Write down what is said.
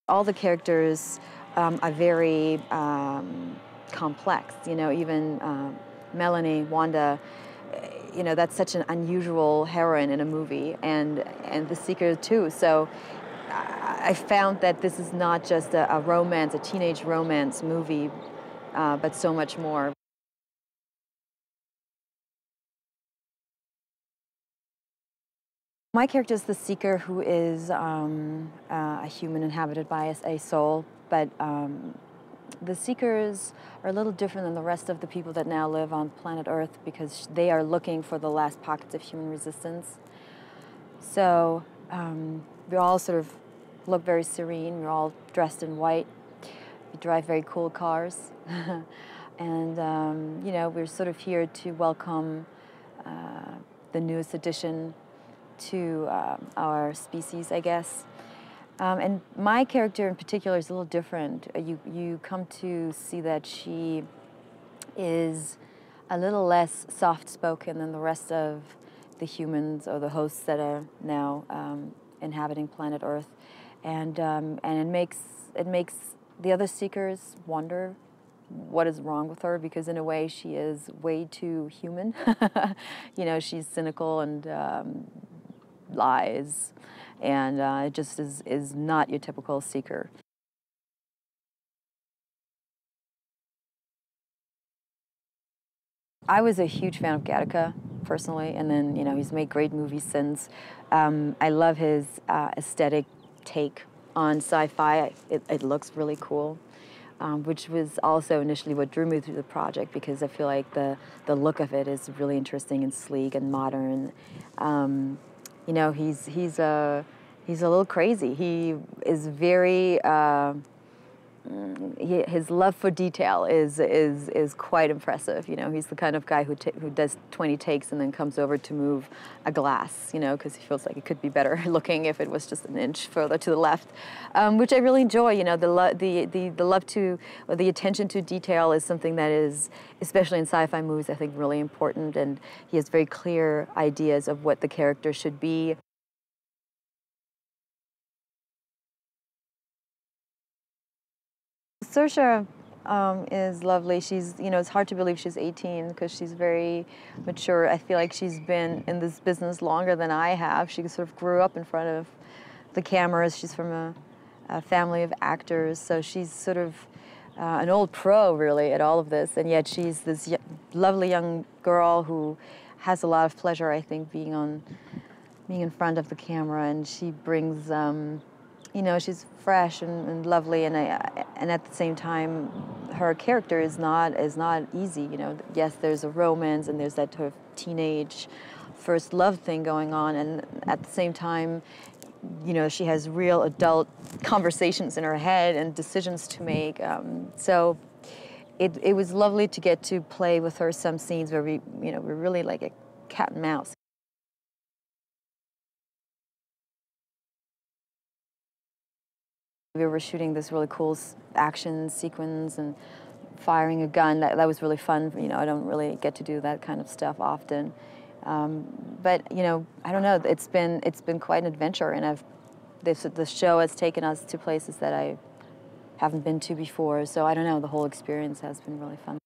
All the characters are very complex. Even Melanie, Wanda, that's such an unusual heroine in a movie, and The Seeker too. So I found that this is not just a romance, a teenage romance movie, but so much more. My character is the Seeker, who is a human inhabited by a soul, but the Seekers are a little different than the rest of the people that now live on planet Earth because they are looking for the last pockets of human resistance. So we all sort of look very serene. We're all dressed in white. We drive very cool cars. And, we're sort of here to welcome the newest addition to our species, I guess. And my character in particular is a little different. You come to see that she is a little less soft-spoken than the rest of the humans or the hosts that are now inhabiting planet Earth, and it makes the other Seekers wonder what is wrong with her, because in a way she is way too human. She's cynical and lies, and it just is not your typical Seeker. I was a huge fan of Gattaca, personally, and then, he's made great movies since. I love his aesthetic take on sci-fi. It looks really cool, which was also initially what drew me through the project, because I feel like the look of it is really interesting and sleek and modern. He's a little crazy. He is very his love for detail is quite impressive. He's the kind of guy who does 20 takes and then comes over to move a glass, because he feels like it could be better looking if it was just an inch further to the left, which I really enjoy. The love to, or the attention to detail is something that is, especially in sci-fi movies, I think really important, and he has very clear ideas of what the character should be. Saoirse is lovely. She's, it's hard to believe she's 18 because she's very mature. I feel like she's been in this business longer than I have. She sort of grew up in front of the cameras. She's from a family of actors, so she's sort of an old pro, really, at all of this. And yet she's this lovely young girl who has a lot of pleasure, I think, being in front of the camera, and she brings. She's fresh and lovely, and at the same time, her character is not easy. Yes, there's a romance and there's that sort of teenage first love thing going on, and at the same time, she has real adult conversations in her head and decisions to make. So it was lovely to get to play with her some scenes where we're really like a cat and mouse. We were shooting this really cool action sequence and firing a gun. That was really fun. I don't really get to do that kind of stuff often. But I don't know. It's been quite an adventure, and the show has taken us to places that I haven't been to before. So I don't know. The whole experience has been really fun.